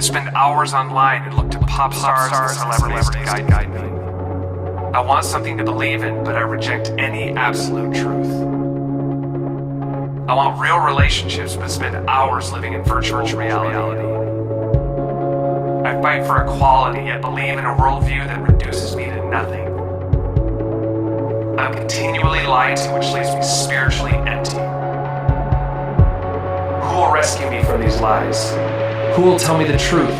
spend hours online and look to pop stars and celebrities to guide me. I want something to believe in, but I reject any absolute truth. I want real relationships, but spend hours living in virtual reality. I fight for equality, yet believe in a worldview that reduces me to nothing. I'm continually lied to, which leaves me spiritually empty. Who will rescue me from these lies? Who will tell me the truth?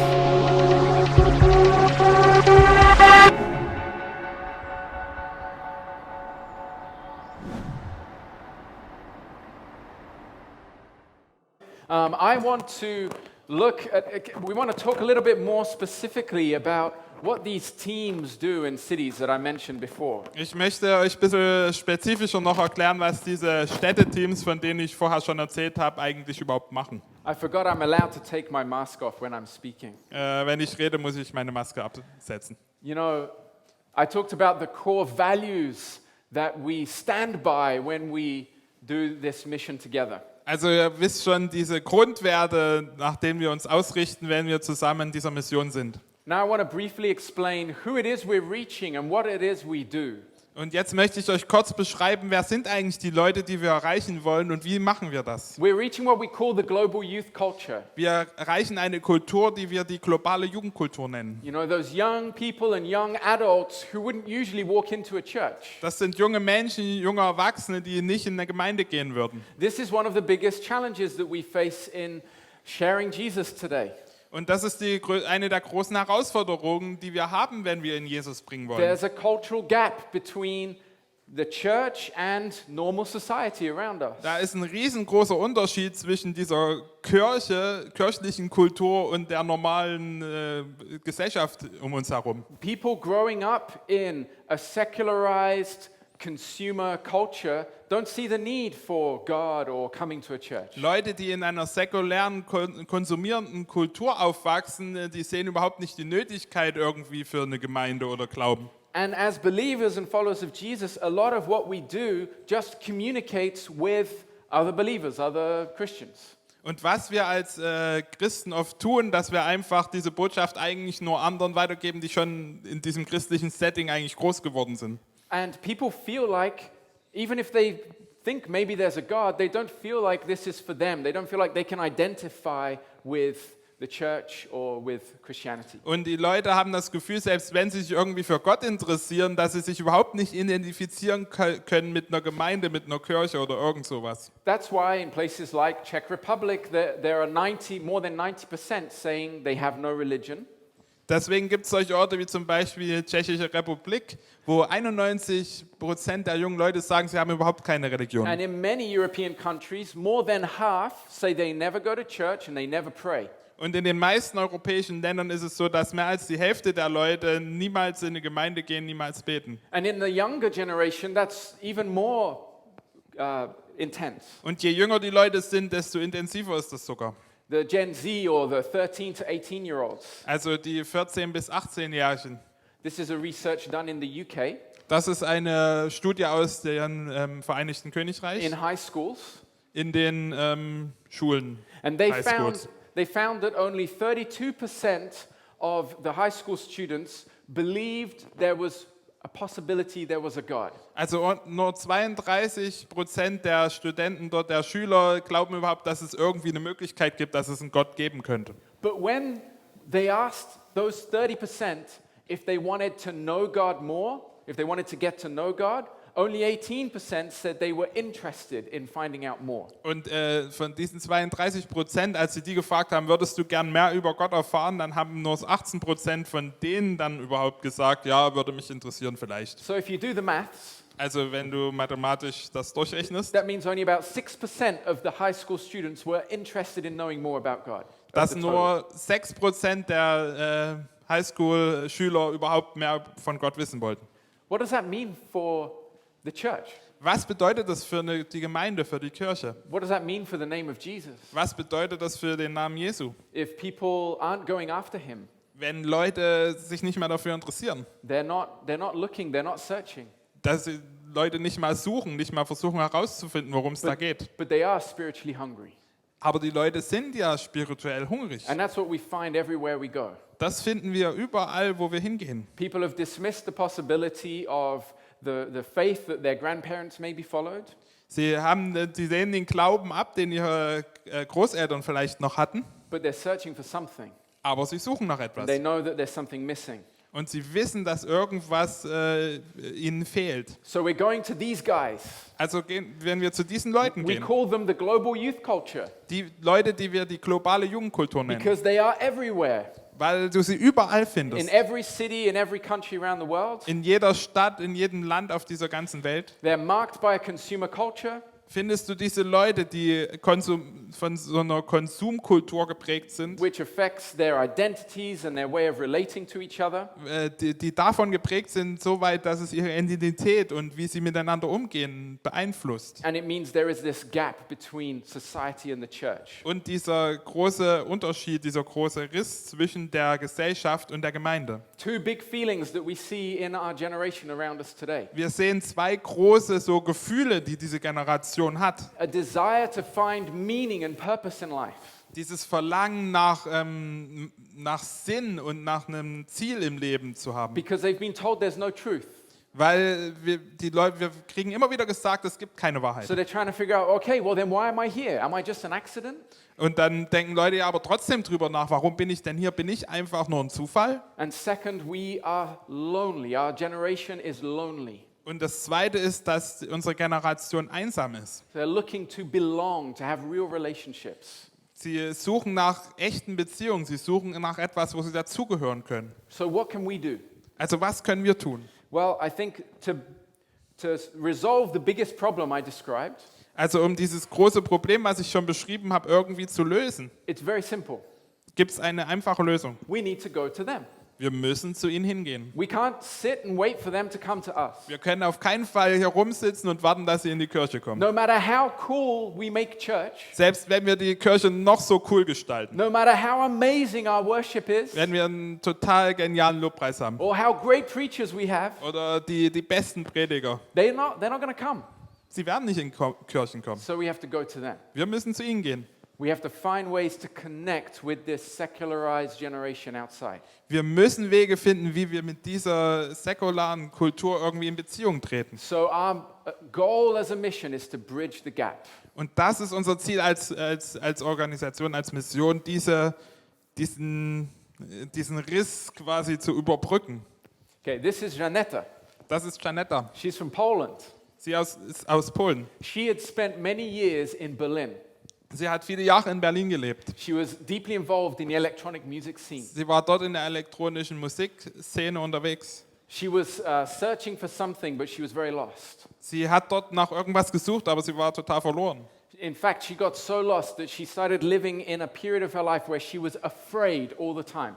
I want to we want to talk a little bit more specifically about what these teams do in cities that I mentioned before. Ich möchte euch ein bisschen spezifischer noch erklären, was diese Städteteams, von denen ich vorher schon erzählt habe, eigentlich überhaupt machen. I forgot I'm allowed to take my mask off when I'm speaking. Wenn ich rede, muss ich meine Maske absetzen. You know, I talked about the core values that we stand by when we do this mission together. Also ihr wisst schon, diese Grundwerte, nach denen wir uns ausrichten, wenn wir zusammen in dieser Mission sind. Now I want to briefly explain who it is we're reaching and what it is we do. Und jetzt möchte ich euch kurz beschreiben, wer sind eigentlich die Leute, die wir erreichen wollen und wie machen wir das? We're reaching what we call the global youth culture. Wir erreichen eine Kultur, die wir die globale Jugendkultur nennen. You know, those young people and young adults who wouldn't usually walk into a church. Das sind junge Menschen, junge Erwachsene, die nicht in eine Gemeinde gehen würden. This is one of the biggest challenges that we face in sharing Jesus today. Und das ist eine der großen Herausforderungen, die wir haben, wenn wir in Jesus bringen wollen. There's a cultural gap between the church and normal society around us. Da ist ein riesengroßer Unterschied zwischen dieser kirchlichen Kultur und der normalen Gesellschaft um uns herum. People growing up in a secularized consumer culture don't see the need for God or coming to a church. Leute, die in einer säkulären, konsumierenden Kultur aufwachsen, die sehen überhaupt nicht die Nötigkeit irgendwie für eine Gemeinde oder Glauben. And as believers and followers of Jesus, a lot of what we do just communicates with other believers, other Christians. Und was wir als Christen oft tun, dass wir einfach diese Botschaft eigentlich nur anderen weitergeben, die schon in diesem christlichen Setting eigentlich groß geworden sind. And people feel like, even if they think maybe there's a God, they don't feel like this is for them. They don't feel like they can identify with the church or with Christianity. Und die Leute haben das Gefühl, selbst wenn sie sich irgendwie für Gott interessieren, dass sie sich überhaupt nicht identifizieren können mit einer Gemeinde, mit einer Kirche oder irgend sowas. That's why in places like Czech Republic, there are more than 90% saying they have no religion. Deswegen gibt es solche Orte wie zum Beispiel Tschechische Republik, wo 91% der jungen Leute sagen, sie haben überhaupt keine Religion. And in many European countries, more than half say they never go to church and they never pray. Und in den meisten europäischen Ländern ist es so, dass mehr als die Hälfte der Leute niemals in eine Gemeinde gehen, niemals beten. And in the younger generation, that's even more intense. Und je jünger die Leute sind, desto intensiver ist das sogar. The Gen Z or the 13 to 18-year-olds. Also die 14- bis 18-Jährigen. This is a research done in the UK. Das ist eine Studie aus dem Vereinigten Königreich In high schools. in den Schulen. And they High schools. found that only 32% of the high school students believed there was a possibility there was a God. Also nur 32% der Studenten dort, der Schüler, glauben überhaupt, dass es irgendwie eine Möglichkeit gibt, dass es einen Gott geben könnte. But when they asked those 30% if they wanted to know God more, if they wanted to get to know God, only 18% said they were interested in finding out more. Und von diesen 32%, als sie die gefragt haben, würdest du gern mehr über Gott erfahren, dann haben nur 18% von denen dann überhaupt gesagt, ja, würde mich interessieren vielleicht. So if you do the maths, Also wenn du mathematisch das durchrechnest, that means only about 6% of the high school students were interested in knowing more about God. dass nur 6% der Highschool-Schüler überhaupt mehr von Gott wissen wollten. What does that mean for the church? Was bedeutet das für die Gemeinde, für die Kirche? What does that mean for the name of Jesus? Was bedeutet das für den Namen Jesu? If people aren't going after him, Wenn Leute sich nicht mehr dafür interessieren, they're not looking, they're not searching, dass sie Leute nicht mal suchen, nicht mal versuchen herauszufinden, worum es da geht. but they are spiritually hungry. Aber die Leute sind ja spirituell hungrig. And that's what we find everywhere we go. Das finden wir überall, wo wir hingehen. People have dismissed the possibility of the faith that their grandparents maybe followed. Sie sehen den Glauben ab, den ihre Großeltern vielleicht noch hatten, But they're searching for something. aber sie suchen nach etwas. They know that there's something missing. Und sie wissen, dass irgendwas ihnen fehlt. So we're going to these guys. Also wenn wir zu diesen Leuten We gehen, call them the global youth culture die Leute, die wir die globale Jugendkultur nennen, because they are everywhere. weil du sie überall In findest. every city, in every country around the world. In jeder Stadt, in jedem Land auf dieser ganzen Welt They're marked by a consumer culture. findest du diese Leute, die von so einer Konsumkultur geprägt sind, which affects their identities and their way of relating to each other. die davon geprägt sind, so weit, dass es ihre Identität und wie sie miteinander umgehen beeinflusst. And it means there is this gap between society and the church. Und dieser große Unterschied, dieser große Riss zwischen der Gesellschaft und der Gemeinde. Two big feelings that we see in our generation around us today. Wir sehen zwei große so Gefühle, die diese Generation hat. A desire to find meaning and purpose in life. Dieses Verlangen nach Sinn und nach einem Ziel im Leben zu haben. Because they've been told there's no truth. Weil wir kriegen immer wieder gesagt, es gibt keine Wahrheit. So they're trying to figure out, okay, well then why am I here? Am I just an accident? Und dann denken Leute ja aber trotzdem drüber nach, warum bin ich denn hier? Bin ich einfach nur ein Zufall? And second, we are lonely. Our generation is lonely. Und das Zweite ist, dass unsere Generation einsam ist. They're looking to belong, to have real relationships. Sie suchen nach echten Beziehungen, sie suchen nach etwas, wo sie dazugehören können. So what can we do? Also was können wir tun? Well, I think to resolve the biggest problem I described, Also um dieses große Problem, was ich schon beschrieben habe, irgendwie zu lösen, it's very simple. gibt es eine einfache Lösung. We need to go to them. Wir müssen zu ihnen hingehen. We can't sit and wait for them to come to us. Wir können auf keinen Fall hier rumsitzen und warten, dass sie in die Kirche kommen. No matter how cool we make church, Selbst wenn wir die Kirche noch so cool gestalten, no matter how amazing our worship is, wenn wir einen total genialen Lobpreis haben or how great preachers we have, oder die besten Prediger, they're not going to come. sie werden nicht in Kirchen kommen. So we have to go to them. Wir müssen zu ihnen gehen. We have to find ways to connect with this secularized generation outside. Wir müssen Wege finden, wie wir mit dieser säkularen Kultur irgendwie in Beziehung treten. So our goal as a mission is to bridge the gap. Und das ist unser Ziel als Organisation, als Mission, diesen Riss quasi zu überbrücken. Okay, this is Janetta. Das ist Janetta. She's from Poland. Sie ist aus Polen. She had spent many years in Berlin. Sie hat viele Jahre in Berlin gelebt. She was deeply involved in the electronic music scene. Sie war dort in der elektronischen Musikszene unterwegs. She was searching for something, but she was very lost. Sie hat dort nach irgendwas gesucht, aber sie war total verloren. In fact, she got so lost that she started living in a period of her life where she was afraid all the time.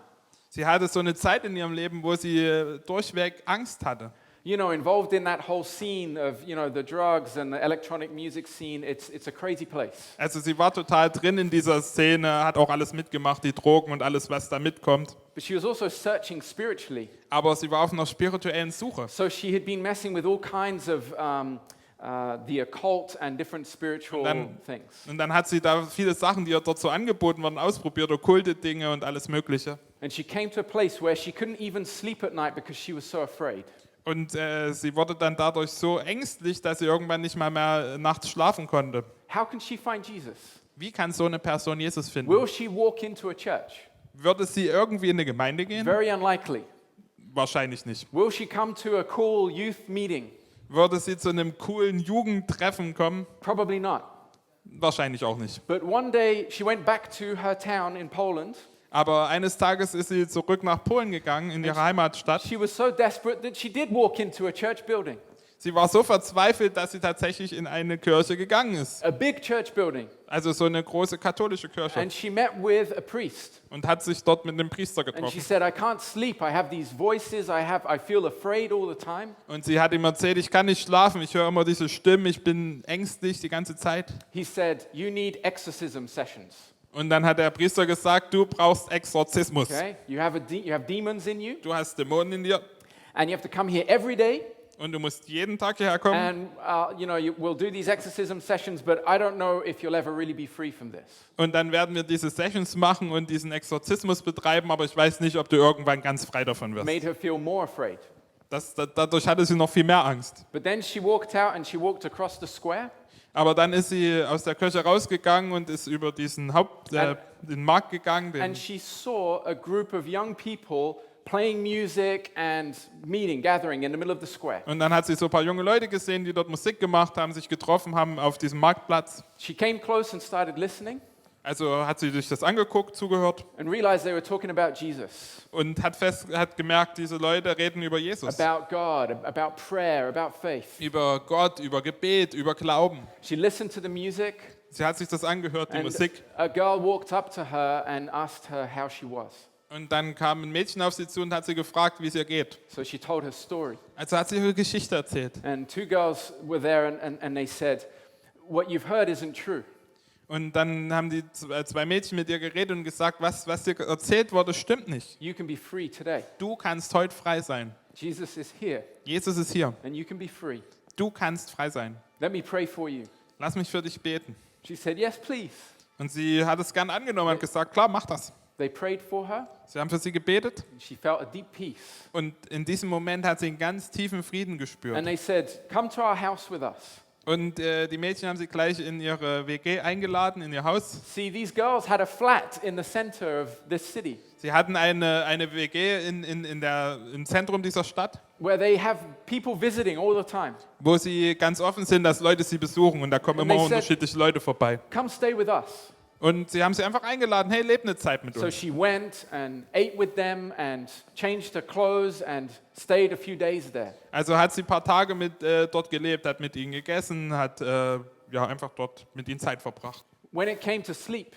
Sie hatte so eine Zeit in ihrem Leben, wo sie durchweg Angst hatte. You know, involved in that whole scene of, you know, the drugs and the electronic music scene, it's a crazy place. Also sie war total drin in dieser Szene, hat auch alles mitgemacht, die Drogen und alles, was da mitkommt. But she was also searching spiritually. Aber sie war auf einer spirituellen Suche. So she had been messing with all kinds of the occult and different spiritual things. Und dann hat sie da viele Sachen, die ihr dort so angeboten wurden, ausprobiert, okkulte Dinge und alles Mögliche. And she came to a place where she couldn't even sleep at night because she was so afraid. Und sie wurde dann dadurch so ängstlich, dass sie irgendwann nicht mal mehr nachts schlafen konnte. How can she find Jesus? Wie kann so eine Person Jesus finden? Will she walk into a church? Würde sie irgendwie in eine Gemeinde gehen? Very unlikely. Wahrscheinlich nicht. Will she come to a cool youth meeting? Würde sie zu einem coolen Jugendtreffen kommen? Probably not. Wahrscheinlich auch nicht. But one day she went back to her town in Poland. Aber eines Tages ist sie zurück nach Polen gegangen, in ihre Heimatstadt. She was so desperate that she did walk into a church building. Sie war so verzweifelt, dass sie tatsächlich in eine Kirche gegangen ist. A big church building. Also so eine große katholische Kirche. And she met with a priest. Und hat sich dort mit einem Priester And she getroffen. said, I can't sleep. I have these voices. I feel afraid all the time. Und sie hat ihm erzählt, ich kann nicht schlafen, ich höre immer diese Stimmen, ich bin ängstlich die ganze Zeit. He said, you need exorcism sessions. Und dann hat der Priester gesagt, du brauchst Exorzismus. Okay? You have demons in you. Du hast Dämonen in dir And you have to come here every day. Und du musst jeden Tag hierher kommen. And we'll do these exorcism sessions, but I don't know if you'll ever really be free from this. Und dann werden wir diese Sessions machen und diesen Exorzismus betreiben, aber ich weiß nicht, ob du irgendwann ganz frei davon wirst. Made her feel more afraid. Dadurch hatte sie noch viel mehr Angst. But then she walked out and she walked across the square. Aber dann ist sie aus der Kirche rausgegangen und ist über diesen den Markt gegangen. And she saw a group of young people playing music and gathering in the middle of the square. Und dann hat sie so ein paar junge Leute gesehen, die dort Musik gemacht haben, sich getroffen haben auf diesem Marktplatz. She came close and started listening. Also hat sie sich das angeguckt, zugehört. And realized they were talking about Jesus. Und hat gemerkt, diese Leute reden über Jesus. About God, about prayer, about faith. Über Gott, über Gebet, über Glauben. She listened to the music. Sie hat sich das angehört, die And Musik. a girl walked up to her and asked her how she was. Und dann kam ein Mädchen auf sie zu und hat sie gefragt, wie es ihr geht. So she told her story. Also hat sie ihre Geschichte erzählt. And two girls were there and they said, what you've heard isn't true. Und dann haben die zwei Mädchen mit ihr geredet und gesagt, was dir erzählt wurde, stimmt nicht. You can be free today. Du kannst heute frei sein. Jesus is here Jesus ist hier. and you can be free. Du kannst frei sein. Let me pray for you. Lass mich für dich beten. She said, yes, please. Und sie hat es gern angenommen und gesagt, klar, mach das. They prayed for her. Sie haben für sie gebetet And she felt a deep peace. und in diesem Moment hat sie einen ganz tiefen Frieden gespürt. And they said, come to our house with us. Und die Mädchen haben sie gleich in ihre WG eingeladen, in ihr Haus. See, these girls had a flat in the center of this city Sie hatten eine WG im Zentrum dieser Stadt, where they have people visiting all the time. wo sie ganz offen sind, dass Leute sie besuchen und da kommen And immer they said- unterschiedliche Leute vorbei. Come stay with us. Und sie haben sie einfach eingeladen, hey, leb eine Zeit mit So uns. she went and ate with them and changed her clothes and stayed a few days there. Also hat sie ein paar Tage dort gelebt, hat mit ihnen gegessen, hat einfach dort mit ihnen Zeit verbracht. When it came to sleep,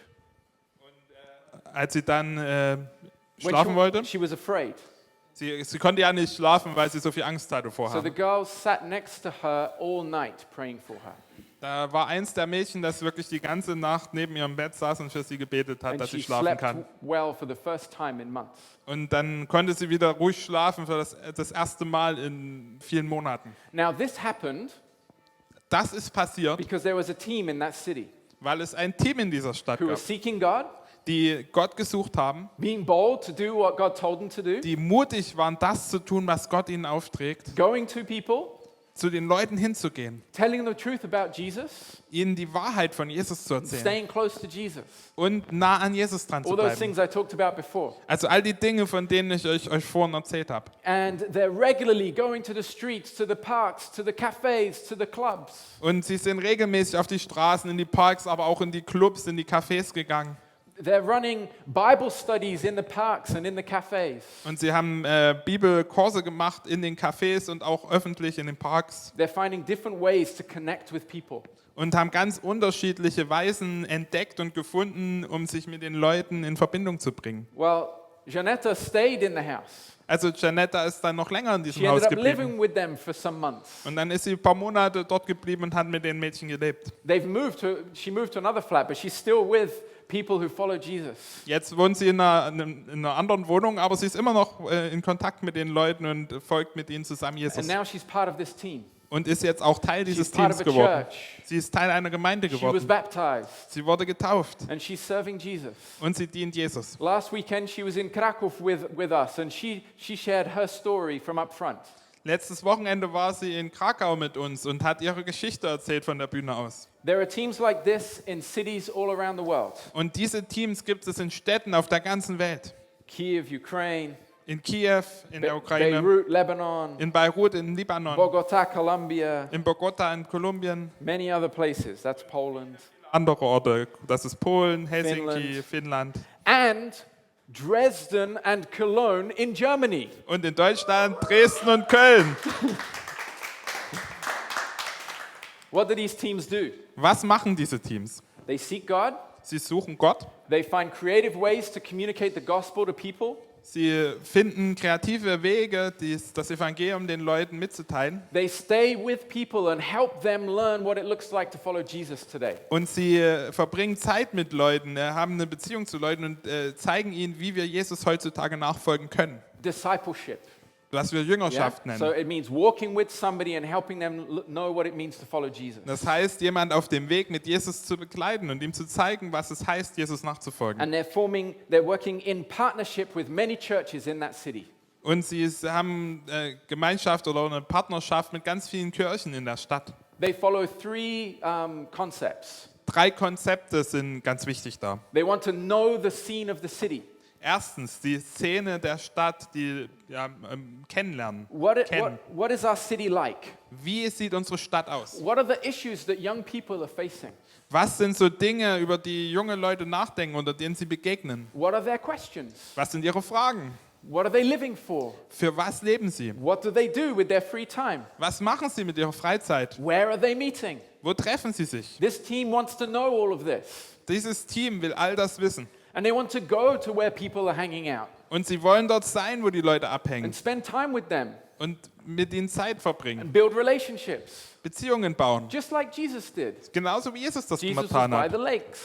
Als sie dann when schlafen wollte, she was afraid. sie konnte ja nicht schlafen, weil sie so viel Angst hatte So the vorher. girls sat next to her all night praying for her. Da war eins der Mädchen, das wirklich die ganze Nacht neben ihrem Bett saß und für sie gebetet hat, And dass she sie schlafen slept kann. well for the first time in months. Und dann konnte sie wieder ruhig schlafen für das erste Mal in vielen Monaten. Now this happened Das ist passiert, because there was a team in that city weil es ein Team in dieser Stadt who gab, was seeking God, die Gott gesucht haben, being bold to do what God told them to do, die mutig waren, das zu tun, was Gott ihnen aufträgt, going to people, zu den Leuten hinzugehen, telling them the truth about Jesus, ihnen die Wahrheit von Jesus zu erzählen staying close to Jesus. und nah an Jesus dran zu All those bleiben. things I talked about before. Also all die Dinge, von denen ich euch vorhin erzählt habe. And they're regularly going to the streets, to the parks, to the cafes, to the clubs. Und sie sind regelmäßig auf die Straßen, in die Parks, aber auch in die Clubs, in die Cafés gegangen. They're running Bible studies in the parks and in the cafes. Und sie haben Bibelkurse gemacht in den Cafés und auch öffentlich in den Parks. They're finding different ways to connect with people. Und haben ganz unterschiedliche Weisen entdeckt und gefunden, um sich mit den Leuten in Verbindung zu bringen. Well, Janetta stayed in the house. Also Janetta ist dann noch länger in diesem She Haus ended up geblieben. living with them for some months. Und dann ist sie ein paar Monate dort geblieben und hat mit den Mädchen gelebt. She moved to another flat, but she's still with people who follow Jesus. Jetzt wohnt sie in einer anderen Wohnung, aber sie ist immer noch in Kontakt mit den Leuten und folgt mit ihnen zusammen And Jesus. now she's part of this team. Und ist jetzt auch Teil dieses She's part Teams of a geworden. church. Sie ist Teil einer Gemeinde She was geworden. baptized Sie wurde getauft and she's serving Jesus. und sie dient Jesus. Last weekend she was in Krakow with us and she shared her story from up front. Letztes Wochenende war sie in Krakau mit uns und hat ihre Geschichte erzählt von der Bühne aus. There are teams like this in cities all around the world. Und diese Teams gibt es in Städten auf der ganzen Welt. Kiev, Ukraine, In Kiew, in der Ukraine, Beirut, Lebanon, in Beirut, in Libanon, Bogota, Colombia, in Bogota, in Kolumbien, many other places. That's Poland. andere Orte. Das ist Polen, Helsinki, Finnland. Finnland. And Dresden and Cologne in Germany. Und in Deutschland, Dresden und Köln. What do these teams do? Was machen diese Teams? They seek God. Sie suchen Gott. They find creative ways to communicate the gospel to people. Sie finden kreative Wege, das Evangelium den Leuten mitzuteilen. They stay with people and help them learn what it looks like to follow Jesus today. Und sie verbringen Zeit mit Leuten, haben eine Beziehung zu Leuten und zeigen ihnen, wie wir Jesus heutzutage nachfolgen können. Discipleship. was wir Jüngerschaft nennen. So it means walking with somebody and helping them know what it means to follow Jesus. Das heißt, jemand auf dem Weg mit Jesus zu begleiten und ihm zu zeigen, was es heißt, Jesus nachzufolgen. And they're working in partnership with many churches in that city. Und sie haben Gemeinschaft oder eine Partnerschaft mit ganz vielen Kirchen in der Stadt. They follow three concepts. 3 Konzepte sind ganz wichtig da. They want to know the scene of the city. Erstens, die Szene der Stadt, die kennenlernen. What is our city like? Wie sieht unsere Stadt aus? What are the issues that young people are facing? Was sind so Dinge, über die junge Leute nachdenken oder denen sie begegnen? What are their questions? Was sind ihre Fragen? What are they living for? Für was leben sie? What do they do with their free time? Was machen sie mit ihrer Freizeit? Where are they meeting? Wo treffen sie sich? This team wants to know all of this. Dieses Team will all das wissen. And they want to go to where people are hanging out Und sie wollen dort sein, wo die Leute abhängen and spend time with them und mit ihnen Zeit verbringen, and build relationships, Beziehungen bauen. just like Jesus did. Genauso wie Jesus das Jesus was getan by hat. the lakes.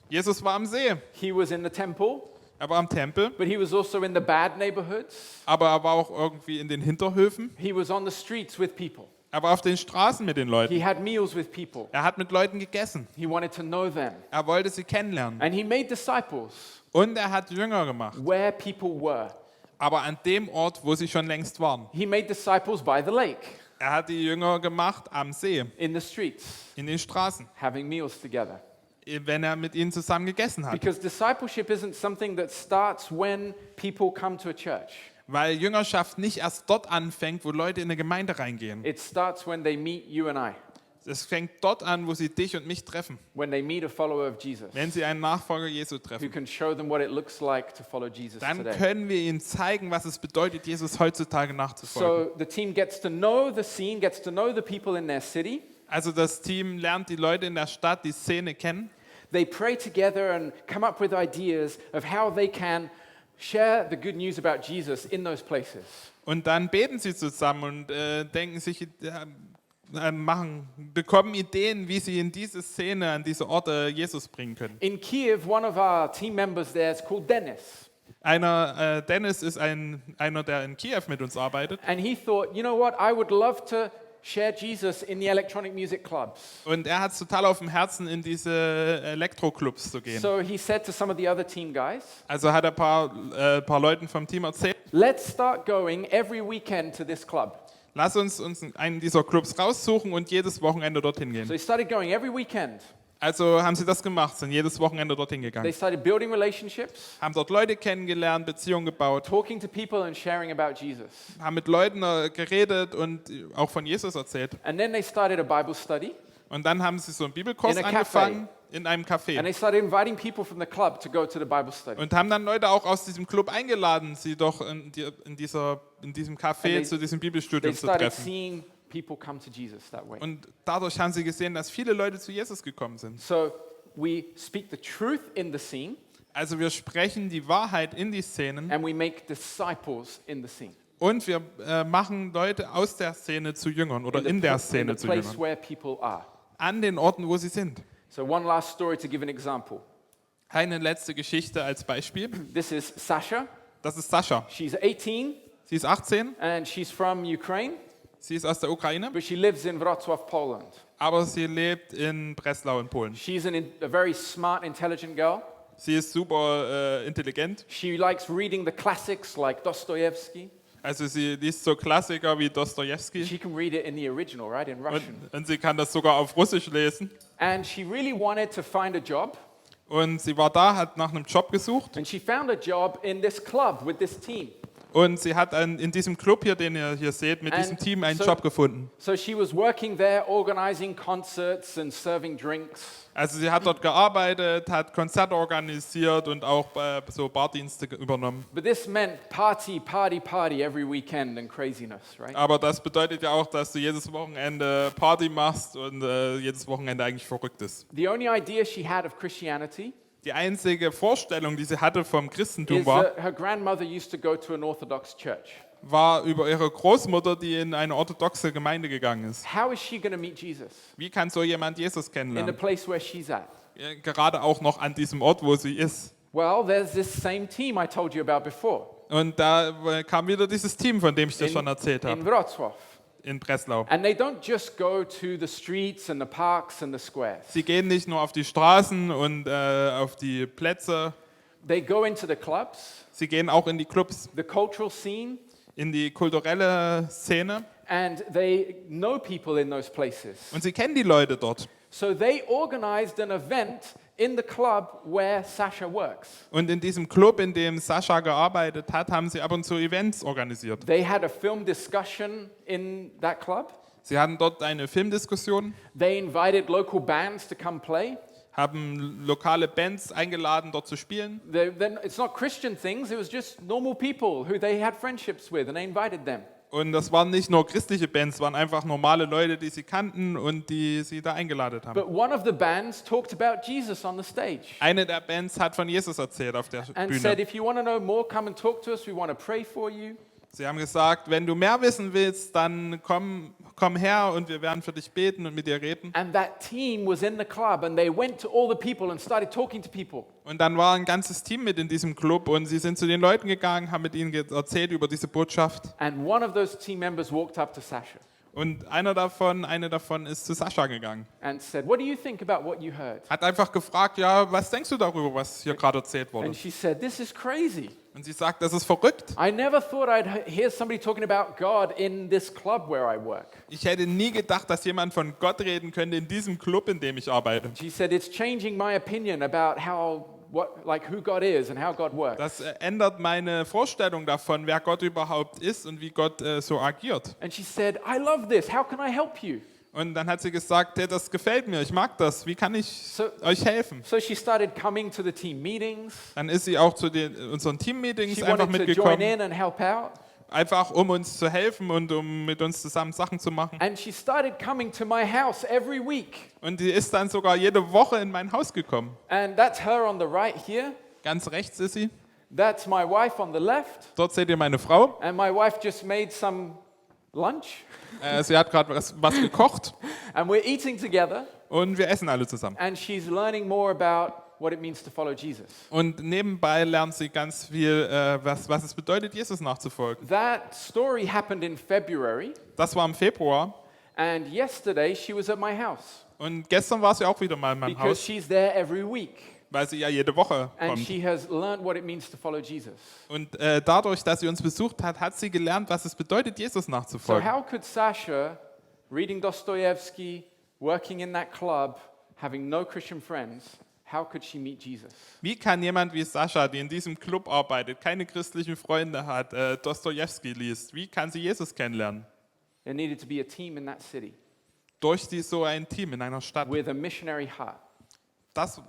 Jesus war am See, He was in the temple, er war am Tempel, but he was also in the bad neighborhoods. aber er war auch irgendwie in den Hinterhöfen. He was on the streets with people. Er war auf den Straßen mit den He Leuten. had meals with people. Er hat mit Leuten gegessen. He wanted to know them. Er wollte sie kennenlernen. And he made disciples Und er hat Jünger gemacht. where people were. Aber an dem Ort, wo sie schon längst waren. He made disciples by the lake, Er hat die Jünger gemacht am See, in the streets, in den Straßen, having meals together. wenn er mit ihnen zusammen gegessen hat. Because discipleship isn't something that starts when people come to a church. Weil Jüngerschaft nicht erst dort anfängt, wo Leute in eine Gemeinde reingehen. It starts when they meet you and I, Es fängt dort an, wo sie dich und mich treffen. when they meet a follower of Jesus, Wenn sie einen Nachfolger Jesu who treffen, can show them what it looks like to follow Jesus dann today. können wir ihnen zeigen, was es bedeutet, Jesus heutzutage nachzufolgen. So the team gets to know the scene, gets to know the people in their city. Also das Team lernt die Leute in der Stadt, die Szene kennen. They pray together and come up with ideas of how they can share the good news about Jesus in those places. Und dann beten sie zusammen und denken sich, bekommen Ideen, wie sie in diese Szene, an diese Orte Jesus bringen können. In Kiev, one of our team members there is called Dennis. Dennis ist einer, der in Kiew mit uns arbeitet. And he thought, you know what, I would love to share Jesus in the electronic music clubs. Und er hat es total auf dem Herzen, in diese Elektroclubs zu gehen. So he said to some of the other team guys, Also hat er ein paar Leuten vom Team erzählt, let's start going every weekend to this club. lass uns einen dieser Clubs raussuchen und jedes Wochenende dorthin So gehen. they started going every weekend. Also haben sie das gemacht, sind jedes Wochenende dorthin They gegangen. started building relationships, Haben dort Leute kennengelernt, Beziehungen gebaut, talking to people and sharing about Jesus. haben mit Leuten geredet und auch von Jesus erzählt. And then they started a Bible study. Und dann haben sie so einen Bibelkurs In a angefangen in einem And Café. they started inviting people from the club to go to the Bible study. Und haben dann Leute auch aus diesem Club eingeladen, sie doch in diesem And Café they- zu diesem They Bibelstudium zu started treffen. seeing people come to Jesus that way. Und dadurch haben sie gesehen, dass viele Leute zu Jesus gekommen sind. So we speak the truth in the scene, Also wir sprechen die Wahrheit in die Szenen and we make disciples in the scene. und wir machen Leute aus der Szene zu Jüngern oder in der in Szene the zu place Jüngern. where people are. An den Orten, wo sie sind. So one last story to give an example. Eine letzte Geschichte als Beispiel. This is Sasha. Das ist Sascha. She's 18 Sie ist 18, and she's from Ukraine, sie ist aus der Ukraine, but she lives in Wrocław, Poland. aber sie lebt in Breslau in Polen. She's a very smart, intelligent girl. Sie ist super intelligent. She likes reading the classics like Dostoevsky. Also sie liest so Klassiker wie Dostojewski She can read it in the original, right, in Russian. und sie kann das sogar auf Russisch lesen. And she really wanted to find a job, Und sie war da, hat nach einem Job gesucht and she found a job in this club with this team. und sie hat in diesem Club hier, den ihr hier seht, mit diesem And Team einen so- Job gefunden. So she was working there, organizing concerts and serving drinks. Also sie hat dort gearbeitet, hat Konzerte organisiert und auch so Bardienste übernommen. But this meant party, party, party every weekend and craziness, right? Aber das bedeutet ja auch, dass du jedes Wochenende Party machst und jedes Wochenende eigentlich verrückt ist. The only idea she had of Christianity Die einzige Vorstellung, die sie hatte vom Christentum is war, that her grandmother used to go to an Orthodox church. war über ihre Großmutter, die in eine orthodoxe Gemeinde gegangen ist. How is she going to meet Jesus? Wie kann so jemand Jesus In the kennenlernen? place where she's at? Gerade auch noch an diesem Ort, wo sie ist. Well, there's this same team I told you about before. Und da kam wieder dieses Team, von dem ich dir schon erzählt in habe, Wrocław. in Breslau. And they don't just go to the streets and the parks and the squares. Sie gehen nicht nur auf die Straßen und auf die Plätze, They go into the clubs, sie gehen auch in die Clubs, the cultural scene, in die kulturelle Szene and they know people in those places. und sie kennen die Leute dort. So they organized an event in the club where Sasha works. Und in diesem Club, in dem Sascha gearbeitet hat, haben sie ab und zu Events organisiert. They had a film discussion in that club. Sie hatten dort eine Filmdiskussion, They invited local bands to come play. haben lokale Bands eingeladen, dort zu spielen. It's not Christian things, it was just normal people who they had friendships with and they invited them. Und das waren nicht nur christliche Bands, es waren einfach normale Leute, die sie kannten und die sie da eingeladen haben. But one of the bands talked about Jesus on the stage Eine der Bands hat von Jesus erzählt auf der and said, Bühne. if you want to know more, come and talk to us. We want to pray for you. Sie haben gesagt, wenn du mehr wissen willst, dann komm her und wir werden für dich beten und mit dir reden. And that team was in the club and they went to all the people and started talking to people. Und dann war ein ganzes Team mit in diesem Club und sie sind zu den Leuten gegangen, haben mit ihnen erzählt über diese Botschaft. And one of those team members walked up to Sasha Und eine davon ist zu Sascha gegangen. and said, what do you think about what you heard? Hat einfach gefragt, ja, was denkst du darüber, was hier gerade erzählt wurde? And she said, this is crazy. Und sie sagt, das ist verrückt. I never thought I'd hear somebody talking about God in this club where I work. Ich hätte nie gedacht, dass jemand von Gott reden könnte in diesem Club, in dem ich arbeite. She said, it's changing my opinion about who God is and how God works. Das ändert meine Vorstellung davon, wer Gott überhaupt ist und wie Gott so agiert. And she said, I love this. How can I help you? Und dann hat sie gesagt, hey, das gefällt mir, ich mag das, wie kann ich euch helfen? So she started coming to the team meetings. Dann ist sie auch zu unseren Teammeetings She einfach wanted to join mitgekommen, in and help out. einfach um uns zu helfen und um mit uns zusammen Sachen zu machen. And she started coming to my house every week. Und die ist dann sogar jede Woche in mein Haus gekommen. And that's her on the right here. Ganz rechts ist sie. That's my wife on the left. Dort seht ihr meine Frau. And my wife just made some lunch. Sie hat gerade was gekocht And we're eating together. und wir essen alle zusammen. And she's learning more about what it means to follow Jesus. Und nebenbei lernt sie ganz viel, was es bedeutet, Jesus nachzufolgen. That story happened in February. Das war im Februar. And yesterday she was at my house. Und gestern war sie auch wieder mal in meinem Because Haus, she's there every week. weil sie ja jede Woche And kommt. she has learned what it means to follow Jesus. Und dadurch, dass sie uns besucht hat, hat sie gelernt, was es bedeutet, Jesus So nachzufolgen. how could Sasha, reading Dostoevsky, working in that club, having no Christian friends, how could she meet Jesus? Wie kann jemand wie Sascha, die in diesem Club arbeitet, keine christlichen Freunde hat, Dostojewski liest, wie kann sie Jesus kennenlernen? There needed to be a team in that city Durch so ein Team in einer Stadt. with a missionary heart Das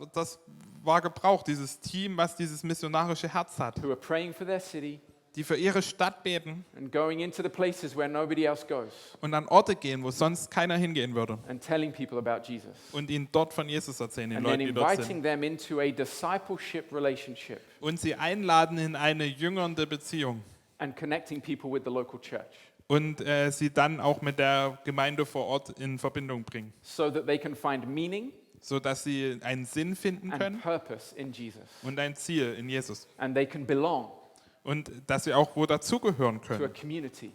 war gebraucht, dieses Team, was dieses missionarische Herz hat, who are praying for their city die für ihre Stadt beten and going into the places where nobody else goes und an Orte gehen, wo sonst keiner hingehen würde and telling people about Jesus. und ihnen dort von Jesus erzählen, den And then Leuten, die dort sind. inviting them into a discipleship relationship Und sie einladen in eine jüngernde Beziehung and connecting people with the local church und sie dann auch mit der Gemeinde vor Ort in Verbindung bringen, so that they can find meaning sodass sie einen Sinn finden and können purpose in Jesus. und ein Ziel in Jesus And they can belong und dass sie auch wo dazugehören to a können, community